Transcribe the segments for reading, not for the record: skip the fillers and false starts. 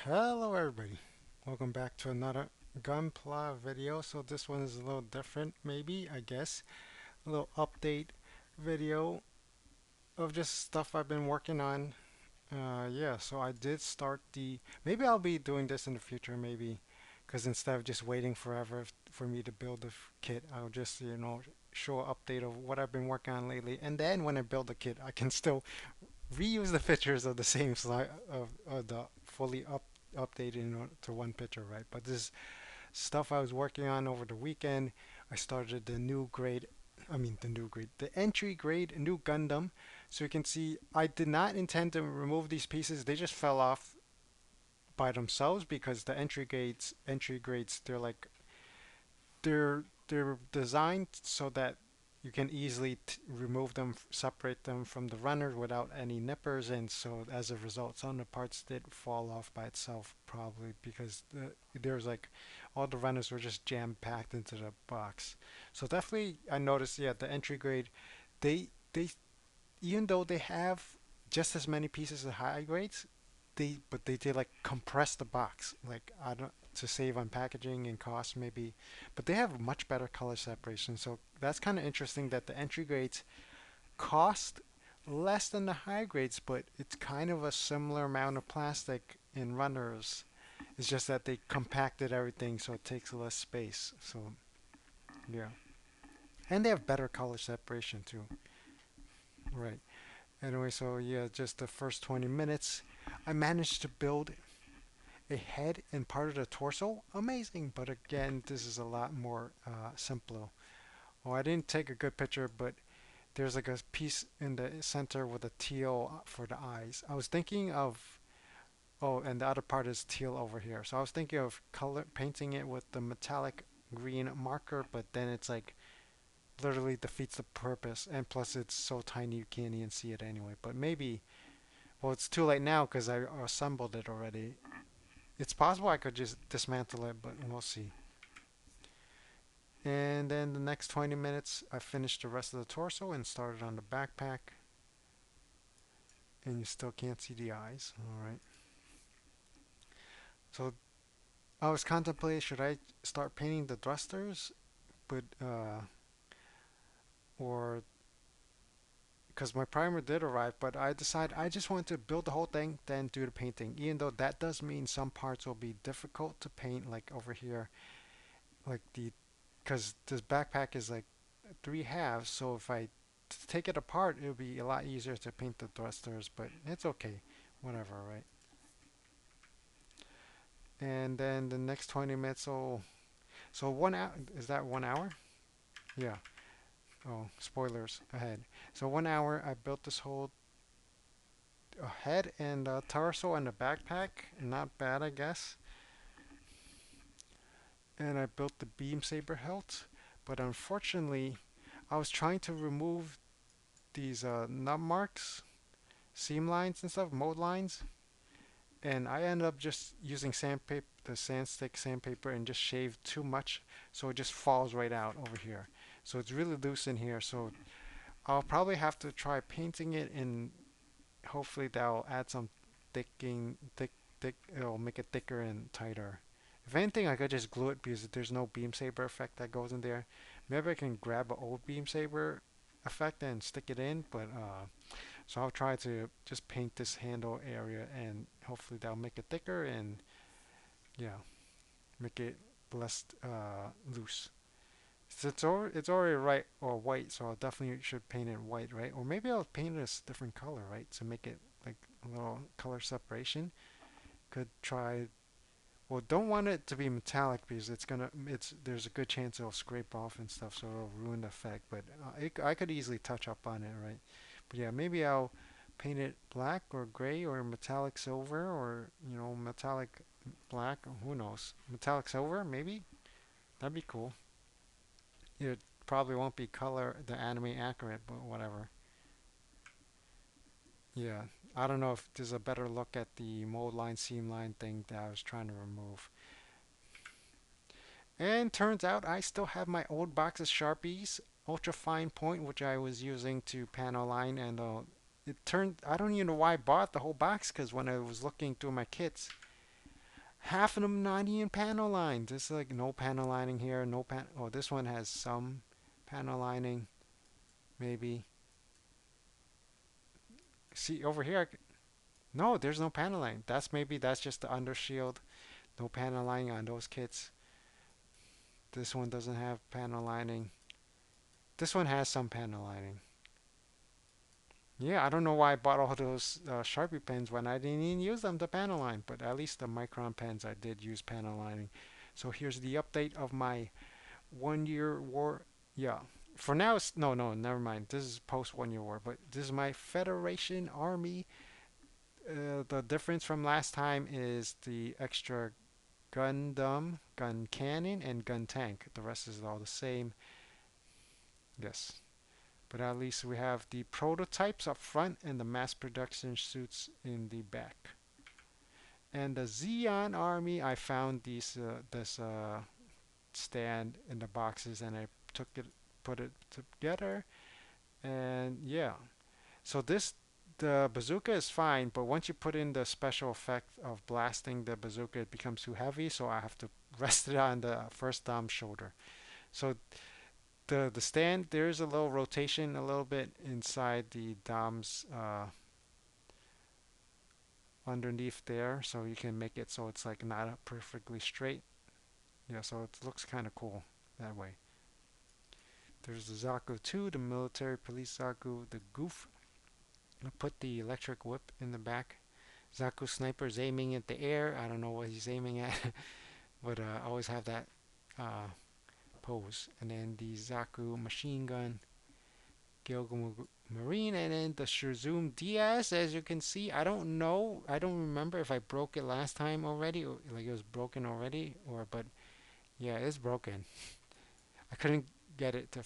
Hello everybody, welcome back to another Gunpla video. So this one is a little different, maybe, I guess. A little update video of just stuff I've been working on. Yeah, so I did start maybe I'll be doing this in the future, maybe, because instead of just waiting forever for me to build the kit, I'll just, show an update of what I've been working on lately. And then when I build the kit, I can still reuse the pictures of the same slide of the fully updated to one picture, right? But this is stuff I was working on over the weekend. I started the new grade, the entry grade new Gundam. So you can see I did not intend to remove these pieces. They just fell off by themselves because the entry grades, they're designed so that you can easily remove them, separate them from the runner without any nippers, and so as a result, some of the parts did fall off by itself, probably because there's like all the runners were just jam packed into the box. So definitely, I noticed, yeah, the entry grade, they even though they have just as many pieces as high grades, they did like compress the box, like I don't to save on packaging and cost maybe, but they have much better color separation. So that's kind of interesting that the entry grades cost less than the high grades, but it's kind of a similar amount of plastic in runners. It's just that they compacted everything so it takes less space. So yeah, and they have better color separation too. Right. Anyway, so yeah, just the first 20 minutes, I managed to build a head and part of the torso. Amazing, but again, this is a lot more simpler. Oh, I didn't take a good picture, but there's like a piece in the center with a teal for the eyes. I was thinking of, oh, and the other part is teal over here. So I was thinking of color painting it with the metallic green marker, but then it's like literally defeats the purpose. And plus, it's so tiny you can't even see it anyway. But maybe, well, it's too late now because I assembled it already. It's possible I could just dismantle it, but we'll see. And then the next 20 minutes, I finished the rest of the torso and started on the backpack. And you still can't see the eyes. All right. So I was contemplating, should I start painting the thrusters, but or because my primer did arrive, but I decided I just want to build the whole thing, then do the painting. Even though that does mean some parts will be difficult to paint, like over here, like because this backpack is like three halves, so if I take it apart, it'll be a lot easier to paint the thrusters, but it's okay, whatever, right? And then the next 20 minutes, so 1 hour, is that 1 hour? Yeah. Oh, spoilers ahead. So 1 hour, I built this whole head and torso and a backpack. Not bad, I guess. And I built the beam saber hilt, but unfortunately, I was trying to remove these nub marks, seam lines and stuff, mold lines, and I ended up just using sandpaper, the sandstick sandpaper, and just shaved too much, so it just falls right out over here. So it's really loose in here. So I'll probably have to try painting it, and hopefully that'll add some thick. It'll make it thicker and tighter. If anything, I could just glue it because there's no beam saber effect that goes in there. Maybe I can grab an old beam saber effect and stick it in, but so I'll try to just paint this handle area and hopefully that'll make it thicker and yeah, make it less loose. So it's already right or white, so I definitely should paint it white, right? Or maybe I'll paint it a different color, right? To make it like a little color separation. Could try. Well, don't want it to be metallic because it's there's a good chance it'll scrape off and stuff, so it'll ruin the effect. But I could easily touch up on it, right? But yeah, maybe I'll paint it black or gray or metallic silver or metallic black. Who knows? Metallic silver, maybe. That'd be cool. It probably won't be color the anime accurate, but whatever. Yeah, I don't know if there's a better look at the mold line, seam line thing that I was trying to remove. And turns out I still have my old box of Sharpies, ultra fine point, which I was using to panel line, and it turned, I don't even know why I bought the whole box, because when I was looking through my kits, Half of them not even panel lined. There's like no panel lining here. No pan. Oh, this one has some panel lining, maybe. See over here. No, there's no panel lining. That's just the undershield. No panel lining on those kits. This one doesn't have panel lining. This one has some panel lining. Yeah, I don't know why I bought all those Sharpie pens when I didn't even use them to panel line, but at least the Micron pens I did use panel lining. So here's the update of my 1 year war. Yeah, for now it's no, never mind. This is post 1 year war, but this is my Federation Army. The difference from last time is the extra gun cannon, and gun tank. The rest is all the same. Yes. But at least we have the prototypes up front and the mass production suits in the back. And the Zeon army, I found this stand in the boxes and I took it, put it together, and yeah. So the bazooka is fine, but once you put in the special effect of blasting the bazooka, it becomes too heavy, so I have to rest it on the first dom shoulder. So the stand, there is a little rotation a little bit inside the DOMs underneath there, so you can make it so it's like not perfectly straight. Yeah, so it looks kind of cool that way. There's the Zaku 2, the military police Zaku, the Goof. I put the electric whip in the back. Zaku sniper's aiming at the air. I don't know what he's aiming at, but I always have that uh, pose. And then the Zaku machine gun, Gilgamesh Marine, and then the Shurzoom DS. As you can see, I don't know, I don't remember if I broke it last time already, or like it was broken already, or but yeah, it's broken. I couldn't get it to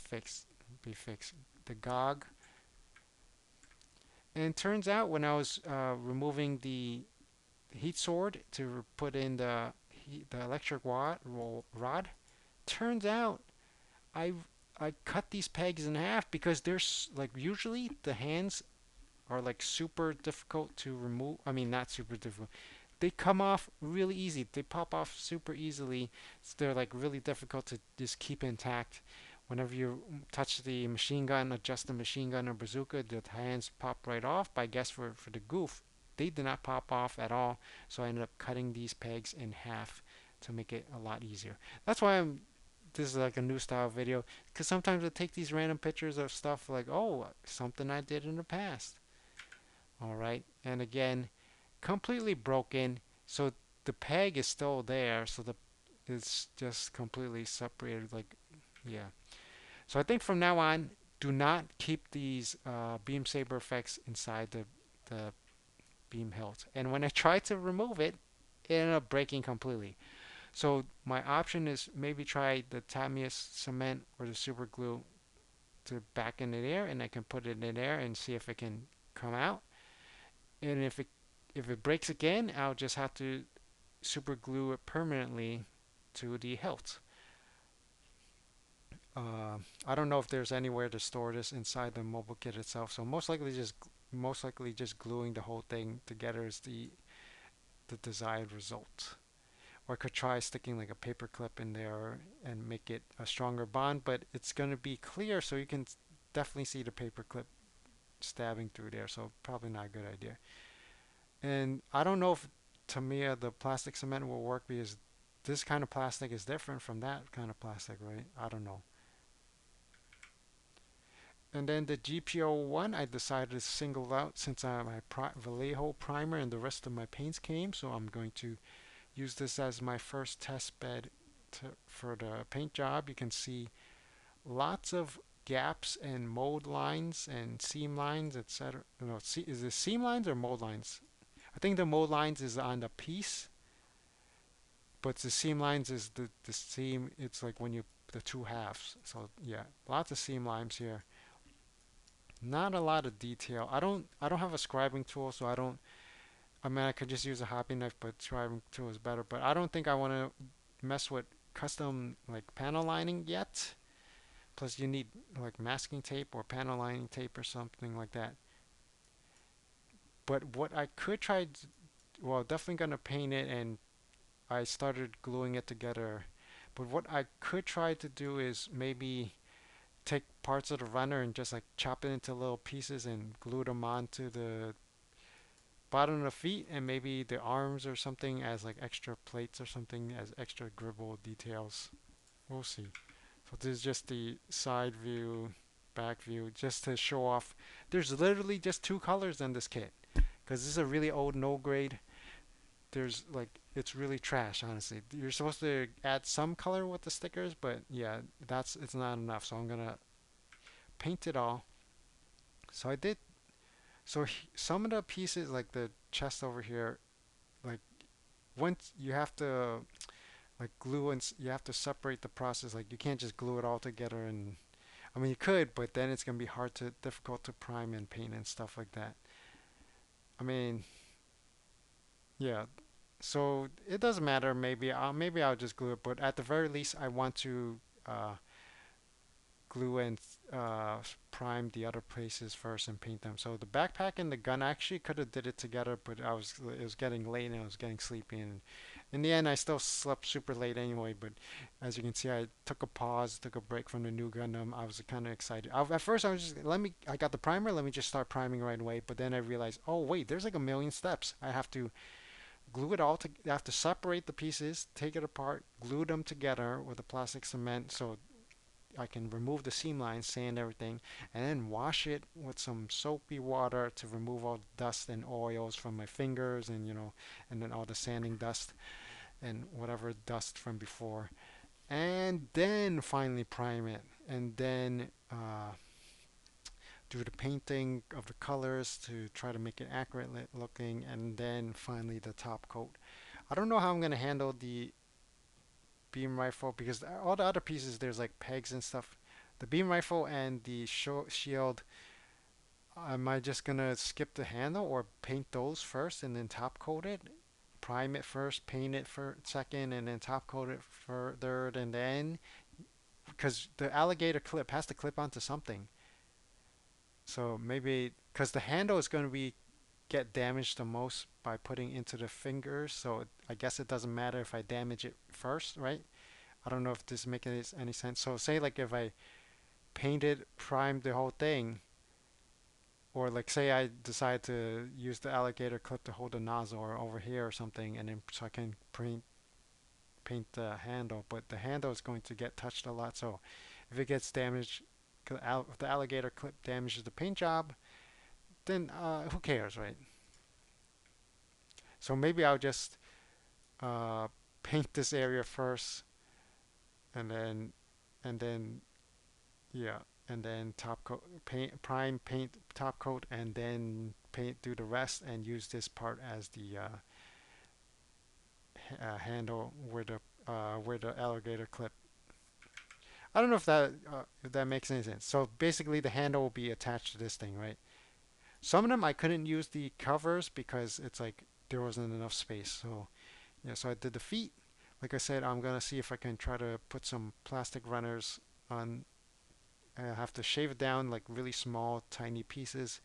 be fixed. The GOG, and it turns out when I was removing the heat sword to put in the electric rod, turns out I I cut these pegs in half because there's like usually the hands are like super difficult to remove. I mean, not super difficult. They come off really easy. They pop off super easily. So they're like really difficult to just keep intact. Whenever you touch the machine gun, adjust the machine gun or bazooka, the hands pop right off. But I guess for the goof, they did not pop off at all. So I ended up cutting these pegs in half to make it a lot easier. That's why this is like a new style video, because sometimes I take these random pictures of stuff like, oh, something I did in the past. All right, and again, completely broken. So the peg is still there, so it's just completely separated. Like, yeah. So I think from now on, do not keep these beam saber effects inside the beam hilt. And when I try to remove it, it ended up breaking completely. So my option is maybe try the Tamiya cement or the super glue to back in the air, and I can put it in there and see if it can come out. And if it breaks again, I'll just have to super glue it permanently to the hilt. Uh, I don't know if there's anywhere to store this inside the mobile kit itself, so most likely just gluing the whole thing together is the desired result. Or I could try sticking like a paper clip in there and make it a stronger bond, but it's going to be clear so you can definitely see the paper clip stabbing through there, so probably not a good idea. And I don't know if Tamiya the plastic cement will work because this kind of plastic is different from that kind of plastic, right? I don't know. And then the GPO1 I decided to single out since my Vallejo primer and the rest of my paints came, so I'm going to use this as my first test bed for the paint job. You can see lots of gaps and mold lines and seam lines, etc. No, is it seam lines or mold lines? I think the mold lines is on the piece, but the seam lines is the seam. It's like when you the two halves. So yeah, lots of seam lines here. Not a lot of detail. I don't have a scribing tool, so I don't. I mean, I could just use a hobby knife, but scribing tool is better. But I don't think I want to mess with custom like panel lining yet. Plus, you need like masking tape or panel lining tape or something like that. But what I could try, well, definitely gonna paint it and I started gluing it together. But what I could try to do is maybe take parts of the runner and just like chop it into little pieces and glue them onto the bottom of the feet and maybe the arms or something as like extra plates or something as extra gribble details. We'll see. So this is just the side view, back view, just to show off. There's literally just two colors in this kit because this is a really old no grade. There's like it's really trash, honestly. You're supposed to add some color with the stickers, but yeah, that's it's not enough. So I'm gonna paint it all. So I did. So some of the pieces, like the chest over here, like once you have to like glue and you have to separate the process. Like you can't just glue it all together and I mean, you could, but then it's gonna be difficult to prime and paint and stuff like that. I mean, yeah. So it doesn't matter. Maybe I'll just glue it, but at the very least, I want to uh, glue and uh, prime the other places first and paint them. So the backpack and the gun I actually could have did it together, but it was getting late and I was getting sleepy. And in the end, I still slept super late anyway. But as you can see, I took a pause, took a break from the new Gundam. I was kind of excited. At first, I was just I got the primer. Let me just start priming right away. But then I realized, oh wait, there's like a million steps. I have to glue it all to. I have to separate the pieces, take it apart, glue them together with a plastic cement. So I can remove the seam lines, sand everything, and then wash it with some soapy water to remove all dust and oils from my fingers and and then all the sanding dust and whatever dust from before. And then finally prime it and then do the painting of the colors to try to make it accurate looking and then finally the top coat. I don't know how I'm going to handle the beam rifle because all the other pieces there's like pegs and stuff. The beam rifle and the shield, am I just gonna skip the handle or paint those first and then top coat it? Prime it first, paint it for second, and then top coat it for third, and then because the alligator clip has to clip onto something. So maybe because the handle is going to be get damaged the most by putting into the fingers. So I guess it doesn't matter if I damage it first, right? I don't know if this makes any sense. So say like if I painted, primed the whole thing, or like say I decide to use the alligator clip to hold the nozzle or over here or something, and then so I can paint the handle, but the handle is going to get touched a lot. So if it gets damaged, if the alligator clip damages the paint job, then who cares, right? So maybe I'll just uh, paint this area first, and then and then yeah, and then top coat, paint, prime, paint, top coat, and then paint, do the rest, and use this part as the handle where the alligator clip. I don't know if that makes any sense. So basically, the handle will be attached to this thing, right? Some of them I couldn't use the covers because it's like there wasn't enough space. So yeah, so I did the feet. Like I said, I'm gonna see if I can try to put some plastic runners on. I have to shave it down like really small, tiny pieces,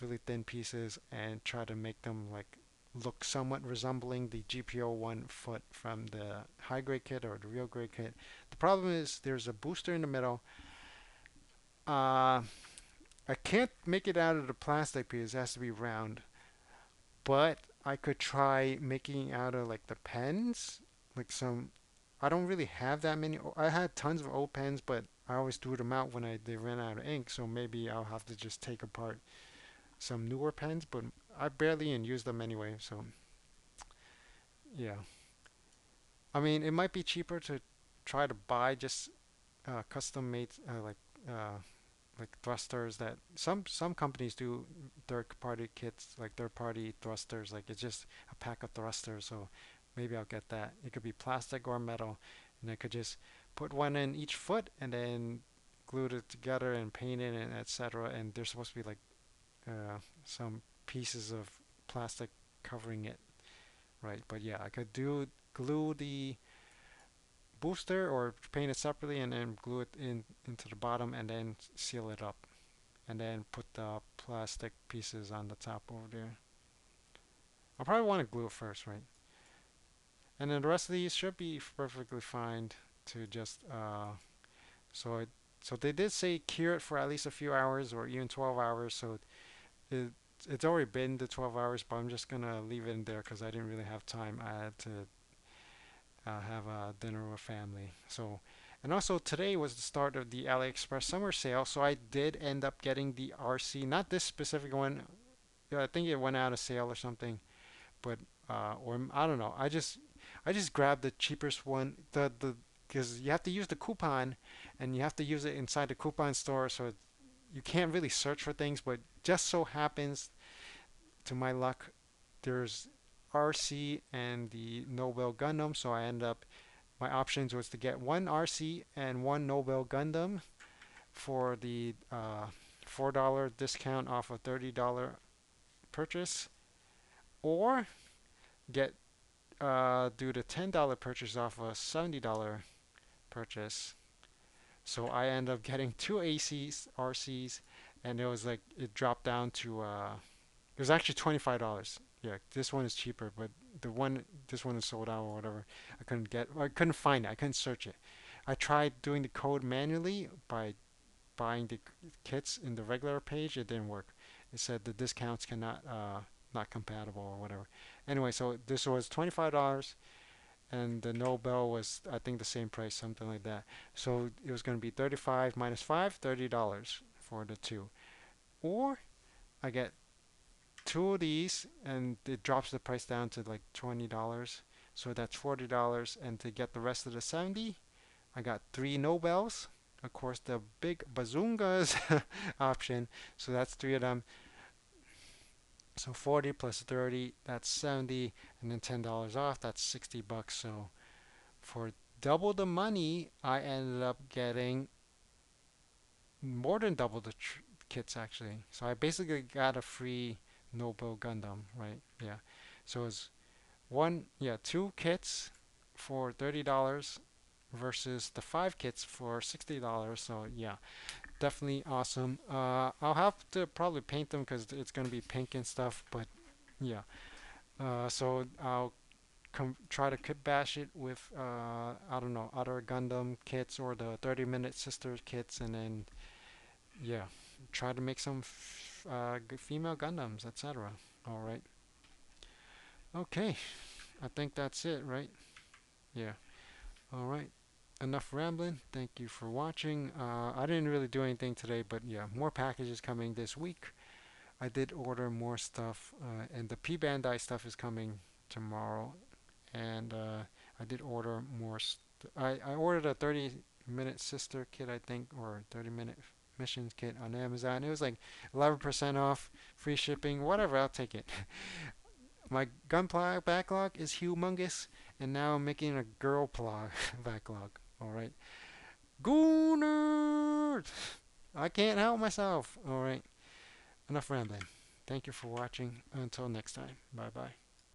really thin pieces, and try to make them like look somewhat resembling the GPO 1 foot from the high grade kit or the real grade kit. The problem is there's a booster in the middle. Uh, I can't make it out of the plastic piece. It has to be round. But I could try making out of like the pens, like some. I don't really have that many. I had tons of old pens, but I always threw them out when they ran out of ink. So maybe I'll have to just take apart some newer pens, but I barely even use them anyway. So yeah, I mean it might be cheaper to try to buy just custom made uh, like thrusters that some companies do third party kits like third party thrusters like it's just a pack of thrusters so maybe I'll get that. It could be plastic or metal and I could just put one in each foot and then glue it together and paint it and etc. And there's supposed to be like some pieces of plastic covering it, right? But yeah, I could do glue the booster or paint it separately and then glue it into the bottom and then seal it up and then put the plastic pieces on the top over there. I'll probably want to glue it first, right? And then the rest of these should be perfectly fine to just so it so they did say cure it for at least a few hours or even 12 hours. So it it's already been the 12 hours, but I'm just gonna leave it in there because I didn't really have time. I had to have a dinner with family. So, and also today was the start of the AliExpress summer sale, so I did end up getting the RC, not this specific one. Yeah, I think it went out of sale or something, but or I don't know. I just grabbed the cheapest one, the because you have to use the coupon, and you have to use it inside the coupon store, so you can't really search for things. But just so happens, to my luck, there's RC and the Nobel Gundam, so I end up my options was to get one RC and one Nobel Gundam for the $4 discount off a $30 purchase, or get do the $10 purchase off a $70 purchase. So I end up getting two ACs, RCs, and it was like it dropped down to it was actually $25. Yeah, this one is cheaper, but this one is sold out or whatever. I couldn't find it. I couldn't search it. I tried doing the code manually by buying the kits in the regular page. It didn't work. It said the discounts cannot not compatible or whatever. Anyway, so this was $25 and the Nobel was I think the same price, something like that. So it was going to be 35 minus 5, $30 for the two. Or I get two of these and it drops the price down to like $20. So that's $40. And to get the rest of the 70, I got three Nobels. Of course, the big bazungas option. So that's three of them. So 40 plus 30, that's 70, and then $10 off, that's $60. So for double the money, I ended up getting more than double the kits actually. So I basically got a free Nobel Gundam, right? Yeah. So it's two kits for $30 versus the five kits for $60. So yeah, definitely awesome. I'll have to probably paint them because it's gonna be pink and stuff. But yeah, so I'll try to kit bash it with I don't know, other Gundam kits or the 30-minute sister kits, and then yeah, try to make some female Gundams, etc. All right. Okay, I think that's it, right? Yeah. All right. Enough rambling. Thank you for watching. I didn't really do anything today, but yeah, more packages coming this week. I did order more stuff, and the P Bandai stuff is coming tomorrow. And I did order more. I ordered a 30-minute sister kit, I think, or 30-minute missions kit on Amazon. It was like 11% off, free shipping, whatever. I'll take it. My Gunpla backlog is humongous, and now I'm making a Girlpla backlog. All right, Gooner! I can't help myself. All right, enough rambling. Thank you for watching. Until next time. Bye bye.